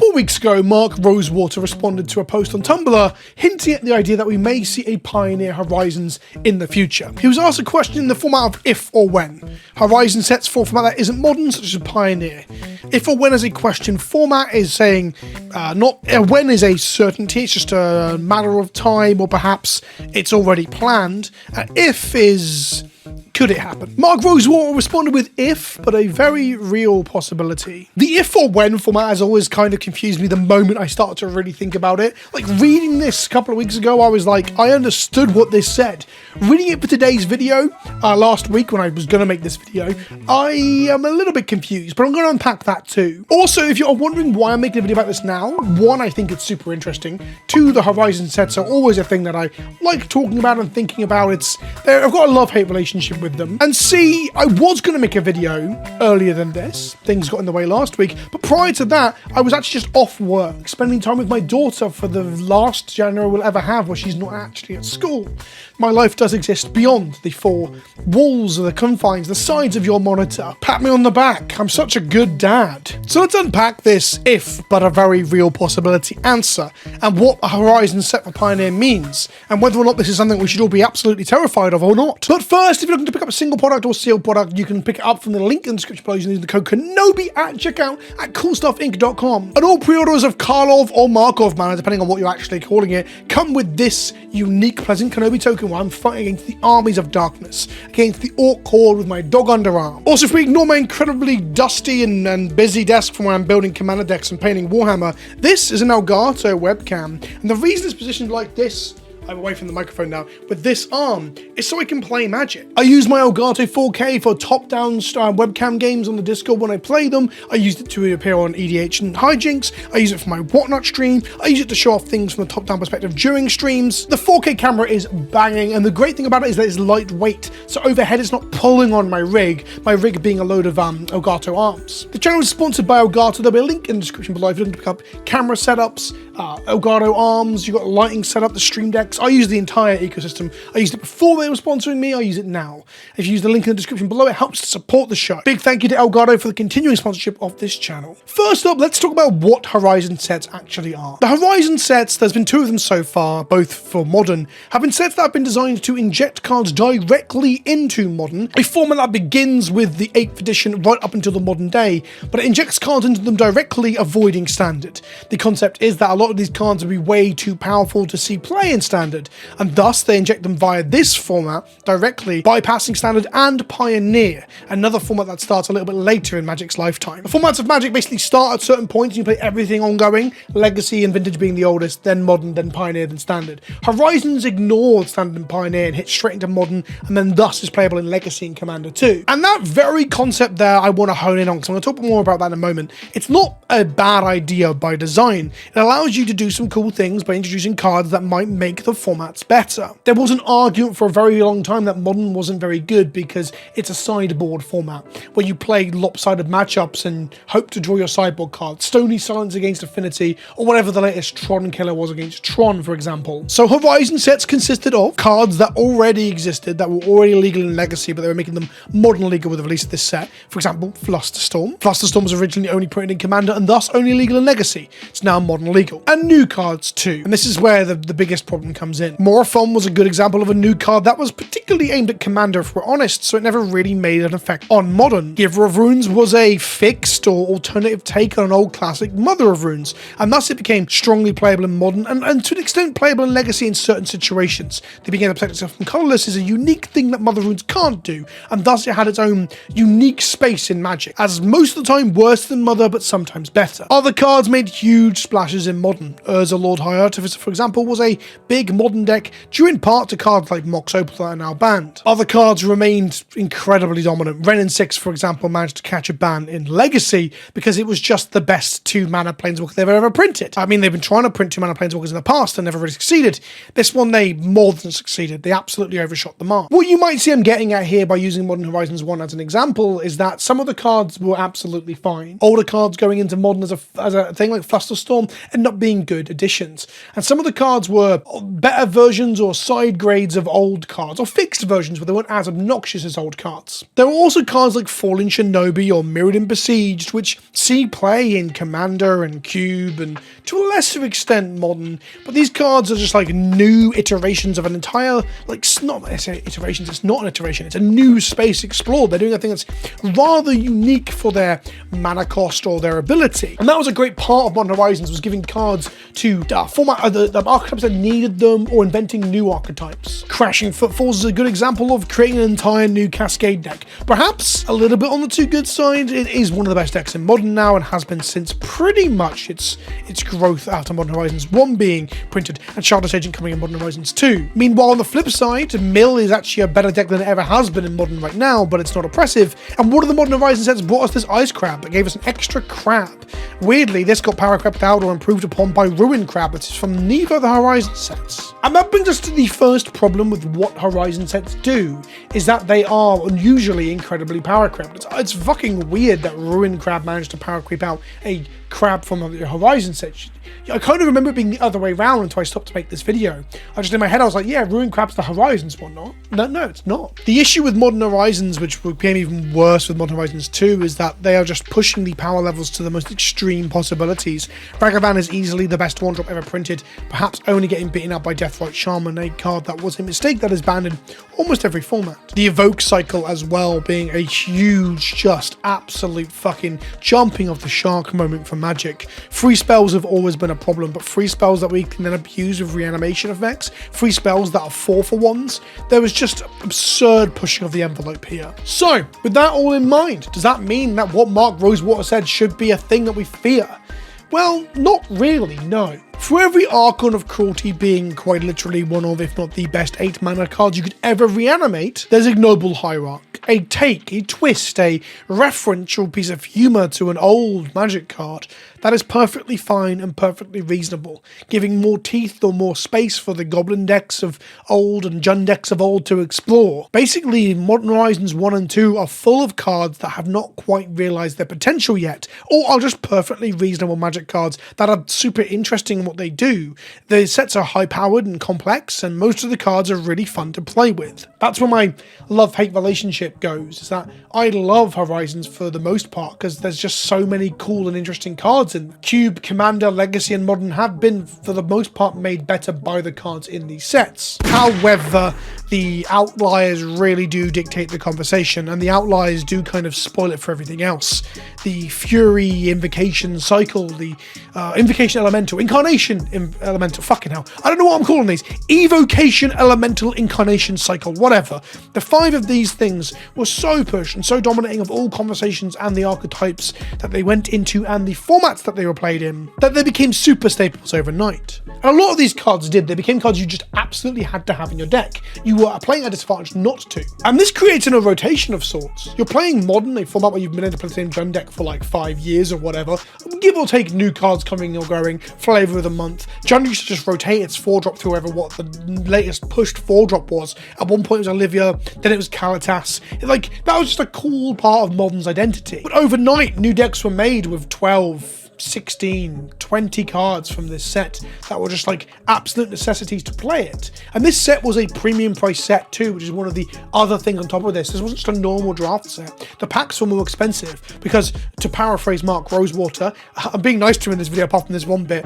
couple of weeks ago, Mark Rosewater responded to a post on Tumblr hinting at the idea that we may see a Pioneer Horizons in the future. He was asked a question in the format of if or when. Horizon sets for a format that isn't modern, such as Pioneer. If or when as a question format is saying not when is a certainty, it's just a matter of time, or perhaps it's already planned. If is could it happen? Mark Rosewater responded with if, but a very real possibility. The if or when format has always kind of confused me the moment I started to really think about it. Like reading this a couple of weeks ago, I was like, I understood what this said. Reading it for today's video, last week when I was going to make this video, I am a little bit confused, but I'm going to unpack that too. Also, if you're wondering why I'm making a video about this now, one, I think it's super interesting. Two, the Horizon sets are always a thing that I like talking about and thinking about. I've got a love-hate relationship with them. And C, I was going to make a video earlier than this. Things got in the way last week. But prior to that, I was actually just off work, spending time with my daughter for the last January we'll ever have where she's not actually at school. My life does exist beyond the four walls, the confines, the sides of your monitor. Pat me on the back. I'm such a good dad. So let's unpack this if, but a very real possibility answer, and what a Horizon set for Pioneer means, and whether or not this is something we should all be absolutely terrified of or not. But first, if you're looking to pick up a single product or sealed product, you can pick it up from the link in the description below using the code KENOBI at checkout at coolstuffinc.com. And all pre-orders of Karlov or Markov mana, depending on what you're actually calling it, come with this unique PleasantKenobi token while I'm fighting against the armies of darkness, against the orc horde with my dog underarm. Also, if we ignore my incredibly dusty and busy desk from where I'm building commander decks and painting Warhammer, this is an Elgato webcam, and the reason it's positioned like this, I'm away from the microphone now, with this arm, is so I can play Magic. I use my Elgato 4K for top-down webcam games on the Discord when I play them. I used it to appear on EDH and Hijinks. I use it for my Whatnot stream. I use it to show off things from the top-down perspective during streams. The 4K camera is banging, and the great thing about it is that it's lightweight, so overhead it's not pulling on my rig being a load of Elgato arms. The channel is sponsored by Elgato. There'll be a link in the description below if you're looking to pick up camera setups, Elgato arms, you've got lighting setup, the stream decks. I use the entire ecosystem. I used it before they were sponsoring me, I use it now. If you use the link in the description below, it helps to support the show. Big thank you to Elgato for the continuing sponsorship of this channel. First up, let's talk about what Horizon sets actually are. The Horizon sets, there's been two of them so far, both for Modern, have been sets that have been designed to inject cards directly into Modern, a format that begins with the 8th edition right up until the modern day, but it injects cards into them directly, avoiding Standard. The concept is that a lot of these cards would be way too powerful to see play in Standard, and thus they inject them via this format directly, bypassing Standard and Pioneer, another format that starts a little bit later in Magic's lifetime. The formats of Magic basically start at certain points and you play everything ongoing, Legacy and Vintage being the oldest, then Modern, then Pioneer, then Standard. Horizons ignored Standard and Pioneer and hit straight into Modern, and then thus is playable in Legacy and Commander too. And that very concept there I want to hone in on, because I'm going to talk more about that in a moment. It's not a bad idea by design. It allows you to do some cool things by introducing cards that might make the formats better. There was an argument for a very long time that Modern wasn't very good because it's a sideboard format where you play lopsided matchups and hope to draw your sideboard cards. Stony Silence against Affinity, or whatever the latest Tron killer was against Tron, for example. So Horizon sets consisted of cards that already existed, that were already legal in Legacy, but they were making them Modern legal with the release of this set. For example, Flusterstorm. Flusterstorm was originally only printed in Commander and thus only legal in Legacy. It's now Modern legal. And new cards too. And this is where the biggest problem comes in. Morophon was a good example of a new card that was particularly aimed at Commander, if we're honest, so it never really made an effect on Modern. Giver of Runes was a fixed or alternative take on an old classic Mother of Runes, and thus it became strongly playable in Modern and to an extent playable in Legacy in certain situations. The being able to protect itself from colorless is a unique thing that Mother of Runes can't do, and thus it had its own unique space in Magic, as most of the time worse than Mother, but sometimes better. Other cards made huge splashes in Modern. Urza Lord High Artificer, for example, was a big Modern deck due in part to cards like Mox Opal that are now banned. Other cards remained incredibly dominant. Wrenn and 6, for example, managed to catch a ban in Legacy because it was just the best 2-mana Planeswalker they've ever printed. I mean, they've been trying to print 2-mana Planeswalkers in the past and never really succeeded. This one, they more than succeeded. They absolutely overshot the mark. What you might see I'm getting at here by using Modern Horizons 1 as an example is that some of the cards were absolutely fine. Older cards going into Modern as a thing like Flusterstorm end up being good additions. And some of the cards were better versions or side grades of old cards, or fixed versions where they weren't as obnoxious as old cards. There are also cards like Fallen Shinobi or Mirrored and Besieged, which see play in Commander and Cube, and to a lesser extent Modern, but these cards are just like new iterations of an entire, like, not iterations, it's not an iteration, it's a new space explored. They're doing a thing that's rather unique for their mana cost or their ability. And that was a great part of Modern Horizons, was giving cards to format the archetypes that needed them, or inventing new archetypes. Crashing Footfalls is a good example of creating an entire new Cascade deck. Perhaps a little bit on the too good side. It is one of the best decks in Modern now, and has been since pretty much its growth out of Modern Horizons 1 being printed, and Shardless Agent coming in Modern Horizons 2. Meanwhile, on the flip side, Mill is actually a better deck than it ever has been in Modern right now, but it's not oppressive. And one of the Modern Horizons sets brought us this Ice Crab that gave us an extra crab. Weirdly, this got power crept out or improved upon by Ruin Crab, which is from neither of the Horizon sets. And that brings us to the first problem with what Horizon sets do, is that they are unusually incredibly power crept. It's fucking weird that Ruin Crab managed to power creep out a crab from the Horizon set. I kind of remember it being the other way around until I stopped to make this video. I just, in my head, I was like, yeah, Ruin Crab's the Horizons one, not? No, it's not. The issue with Modern Horizons, which became even worse with Modern Horizons 2, is that they are just pushing the power levels to the most extreme possibilities. Ragavan is easily the best one-drop ever printed, perhaps only getting beaten out by Deathrite Shaman, a card that was a mistake that is banned in almost every format. The Evoke cycle as well being a huge, just absolute fucking jumping off the shark moment for Magic. Free spells have always been a problem, but free spells that we can then abuse with reanimation effects, free spells that are 4-for-1s, there was just absurd pushing of the envelope here. So, with that all in mind, does that mean that what Mark Rosewater said should be a thing that we fear? Well, not really, no. For every Archon of Cruelty being quite literally one of, if not the best 8 mana cards you could ever reanimate, there's Ignoble Hierarch, a take, a twist, a referential piece of humour to an old Magic card that is perfectly fine and perfectly reasonable, giving more teeth or more space for the Goblin decks of old and Jund decks of old to explore. Basically, Modern Horizons 1 and 2 are full of cards that have not quite realised their potential yet, or are just perfectly reasonable Magic cards that are super interesting in what they do. The sets are high-powered and complex, and most of the cards are really fun to play with. That's where my love-hate relationship goes, is that I love Horizons for the most part, because there's just so many cool and interesting cards in them. Cube, Commander, Legacy, and Modern have been, for the most part, made better by the cards in these sets. However, the outliers really do dictate the conversation, and the outliers do kind of spoil it for everything else. The Fury Invocation cycle, the Invocation Elemental, Incarnation Elemental, fucking hell, I don't know what I'm calling these, Evocation Elemental Incarnation cycle, whatever. The 5 of these things were so pushed and so dominating of all conversations and the archetypes that they went into and the formats that they were played in, that they became super staples overnight. And a lot of these cards did. They became cards you just absolutely had to have in your deck. You were playing at a disadvantage not to. And this creates a rotation of sorts. You're playing Modern, a format where you've been able to play the same Jund deck for like 5 years or whatever, give or take new cards coming or going, flavor of the month. Jund used to just rotate its 4-drop through whoever what the latest pushed 4-drop was. At one point it was Olivia, then it was Kalitas. Like, that was just a cool part of Modern's identity. But overnight, new decks were made with 12, 16, 20 cards from this set that were just like absolute necessities to play it. And this set was a premium price set too, which is one of the other things on top of this. This wasn't just a normal draft set. The packs were more expensive because, to paraphrase Mark Rosewater, I'm being nice to him in this video apart from this one bit,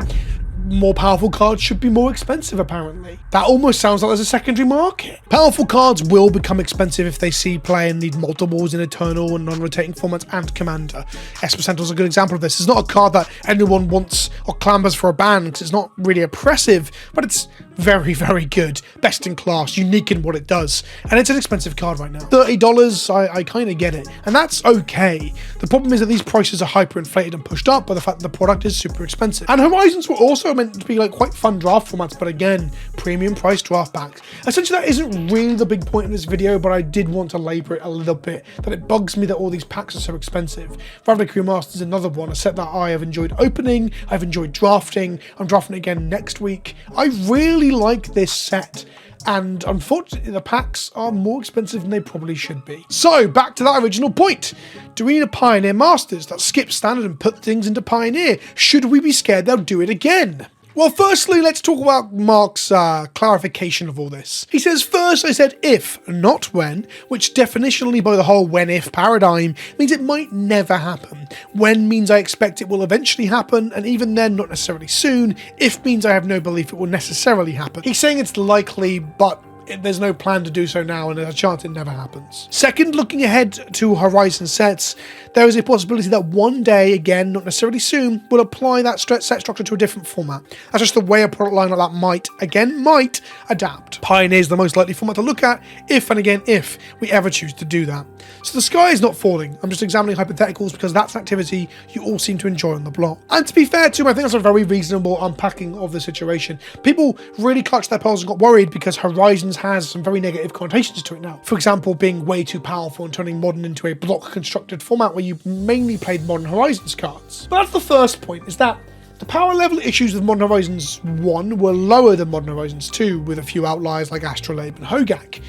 more powerful cards should be more expensive, apparently. That almost sounds like there's a secondary market. Powerful cards will become expensive if they see play and need multiples in Eternal and non-rotating formats and Commander. Esper Sentinel's a good example of this. It's not a card that anyone wants or clambers for a ban because it's not really oppressive, but it's very, very good. Best in class, unique in what it does. And it's an expensive card right now. $30, I kind of get it. And that's okay. The problem is that these prices are hyperinflated and pushed up by the fact that the product is super expensive. And Horizons were also meant to be like quite fun draft formats, but again, premium price draft packs. Essentially, that isn't really the big point of this video, but I did want to labor it a little bit, that it bugs me that all these packs are so expensive. Ravnica Remastered is another one, a set that I have enjoyed opening, I've enjoyed drafting, I'm drafting it again next week. I really like this set, and unfortunately the packs are more expensive than they probably should be. So back to that original point. Do we need a Pioneer Masters that skips standard and put things into Pioneer? Should we be scared they'll do it again? Well, firstly, let's talk about Mark's clarification of all this. He says, first I said if, not when, which definitionally by the whole when-if paradigm means it might never happen. When means I expect it will eventually happen, and even then not necessarily soon. If means I have no belief it will necessarily happen. He's saying it's likely, but there's no plan to do so now, and there's a chance it never happens. Second, looking ahead to Horizon sets, there is a possibility that one day, again, not necessarily soon, we'll apply that set structure to a different format. That's just the way a product line like that might adapt. Pioneer is the most likely format to look at, if and again if we ever choose to do that. So the sky is not falling. I'm just examining hypotheticals because that's an activity you all seem to enjoy on the blog. And to be fair to him, I think that's a very reasonable unpacking of the situation. People really clutched their pearls and got worried because Horizons has some very negative connotations to it now. For example, being way too powerful and turning Modern into a block constructed format where you mainly played Modern Horizons cards. But that's the first point, is that the power level issues with Modern Horizons 1 were lower than Modern Horizons 2, with a few outliers like Astrolabe and Hogak.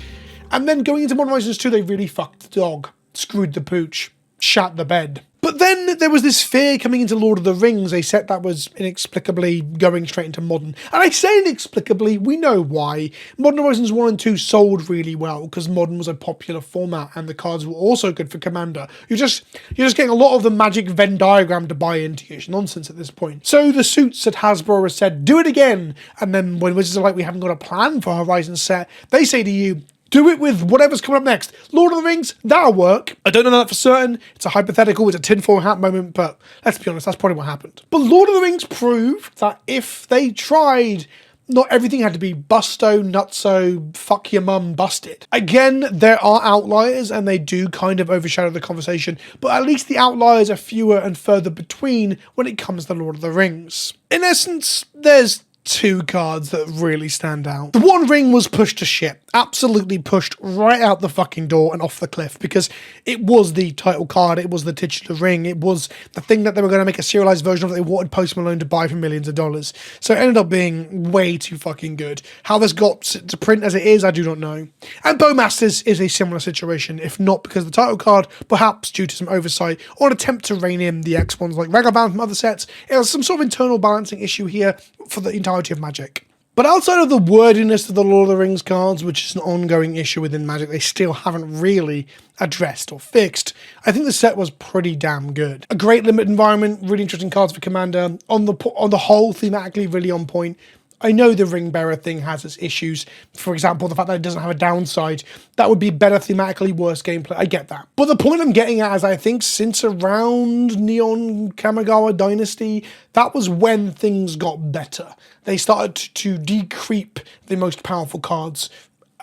And then going into Modern Horizons 2, they really fucked the dog, screwed the pooch, shat the bed. But then there was this fear coming into Lord of the Rings, a set that was inexplicably going straight into Modern. And I say inexplicably, we know why. Modern Horizons 1 and 2 sold really well because Modern was a popular format and the cards were also good for Commander. You're just getting a lot of the magic Venn diagram to buy into your nonsense at this point. So the suits at Hasbro have said, do it again. And then when Wizards are like, we haven't got a plan for a Horizon set, they say to you, do it with whatever's coming up next. Lord of the Rings, that'll work. I don't know that for certain. It's a hypothetical, it's a tinfoil hat moment, but let's be honest, that's probably what happened. But Lord of the Rings proved that if they tried, not everything had to be busto, nutso, fuck your mum, busted. Again, there are outliers and they do kind of overshadow the conversation, but at least the outliers are fewer and further between when it comes to Lord of the Rings. In essence, there's two cards that really stand out. The One Ring was pushed to shit. Absolutely pushed right out the fucking door and off the cliff because it was the title card, it was the titular ring, it was the thing that they were going to make a serialized version of that they wanted Post Malone to buy for millions of dollars. So it ended up being way too fucking good. How this got to print as it is, I do not know. And Bowmasters is a similar situation, if not because of the title card, perhaps due to some oversight or an attempt to rein in the X-ones like Ragavan from other sets. It was some sort of internal balancing issue here for the entirety of Magic. But outside of the wordiness of the Lord of the Rings cards, which is an ongoing issue within Magic they still haven't really addressed or fixed, I think the set was pretty damn good. A great limit environment, really interesting cards for Commander, on the whole thematically really on point. I know the Ring Bearer thing has its issues. For example, the fact that it doesn't have a downside. That would be better thematically, worse gameplay. I get that. But the point I'm getting at is I think since around Neon Kamigawa Dynasty, that was when things got better. They started to decreep the most powerful cards.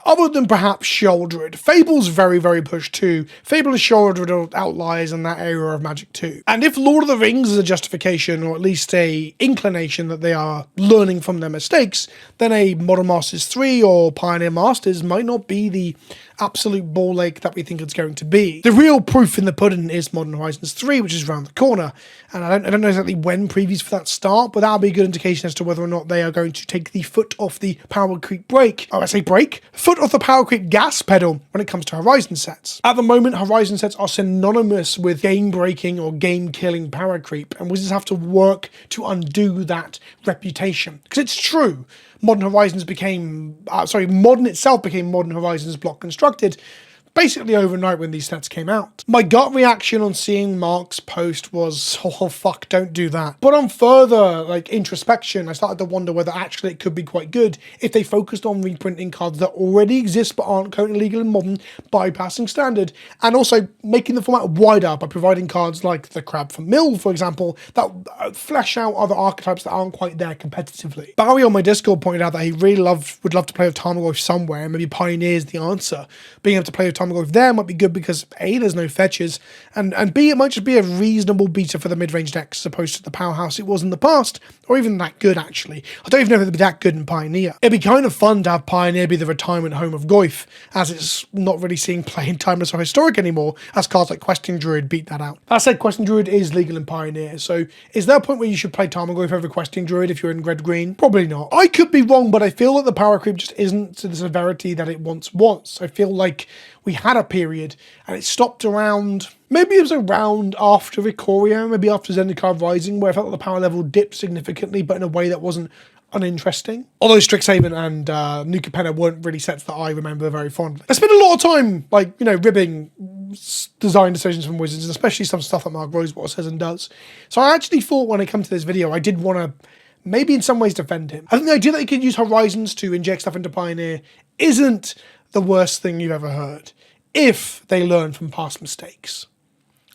Other than perhaps Sheoldred. Fable's very, very pushed too. Fable and Sheoldred are outliers in that era of Magic too. And if Lord of the Rings is a justification, or at least a inclination that they are learning from their mistakes, then a Modern Masters 3 or Pioneer Masters might not be the absolute ball ache that we think it's going to be. The real proof in the pudding is Modern Horizons 3, which is around the corner. And I don't know exactly when previews for that start, but that'll be a good indication as to whether or not they are going to take the foot off the power creep brake. Oh, I say brake? Foot off the power creep gas pedal when it comes to Horizon sets. At the moment, Horizon sets are synonymous with game-breaking or game-killing power creep, and Wizards have to work to undo that reputation. Because it's true. Modern itself became Modern Horizons block constructed basically overnight when these sets came out. My gut reaction on seeing Mark's post was, oh fuck, don't do that. But on further introspection, I started to wonder whether actually it could be quite good if they focused on reprinting cards that already exist but aren't currently legal in Modern, bypassing Standard, and also making the format wider by providing cards like the Crab from Mill, for example, that flesh out other archetypes that aren't quite there competitively. Barry on my Discord pointed out that he really would love to play with Tarmogoyf somewhere, and maybe Pioneer is the answer. Being able to play with Tarmogoyf there might be good because A, there's no fetches, and B, it might just be a reasonable beta for the mid-range decks as opposed to the powerhouse it was in the past, or even that good actually. I don't even know if it'd be that good in Pioneer. It'd be kind of fun to have Pioneer be the retirement home of Goyf, as it's not really seeing play in Timeless or Historic anymore, as cards like Questing Druid beat that out. That said, Questing Druid is legal in Pioneer, so is there a point where you should play Tarmogoyf over Questing Druid if you're in red-green? Probably not. I could be wrong, but I feel that the power creep just isn't to the severity that it once was. I feel like we had a period, and it stopped around, maybe it was around after Ikoria, maybe after Zendikar Rising, where I felt like the power level dipped significantly, but in a way that wasn't uninteresting. Although Strixhaven and New Capenna weren't really sets that I remember very fondly. I spent a lot of time, like, you know, ribbing design decisions from Wizards, and especially some stuff that Mark Rosewater says and does. So I actually thought when it comes to this video, I did want to maybe in some ways defend him. I think the idea that you could use Horizons to inject stuff into Pioneer isn't the worst thing you've ever heard, if they learn from past mistakes.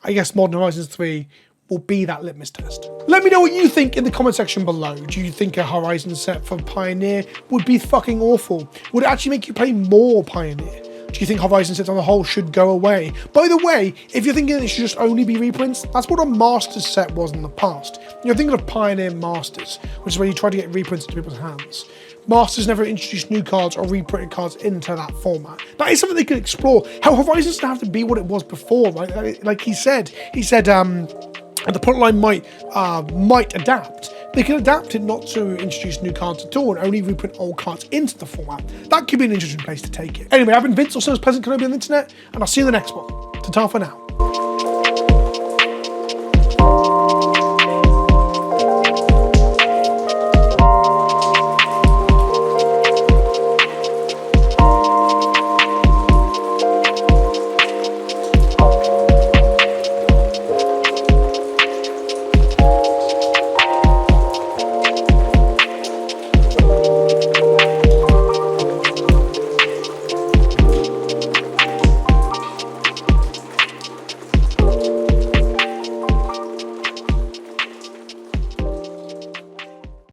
I guess Modern Horizons 3 will be that litmus test. Let me know what you think in the comment section below. Do you think a Horizon set for Pioneer would be fucking awful? Would it actually make you play more Pioneer? Do you think Horizon sets on the whole should go away? By the way, if you're thinking it should just only be reprints, that's what a Masters set was in the past. You're thinking of Pioneer Masters, which is where you try to get reprints into people's hands. Masters never introduced new cards or reprinted cards into that format. That is something they could explore. How Horizons doesn't have to be what it was before, right? Like he said, the plot line might adapt. They can adapt it not to introduce new cards at all and only reprint old cards into the format. That could be an interesting place to take it. Anyway, I've been Vince, also known as PleasantKenobi on the internet, and I'll see you in the next one. Ta-ta for now.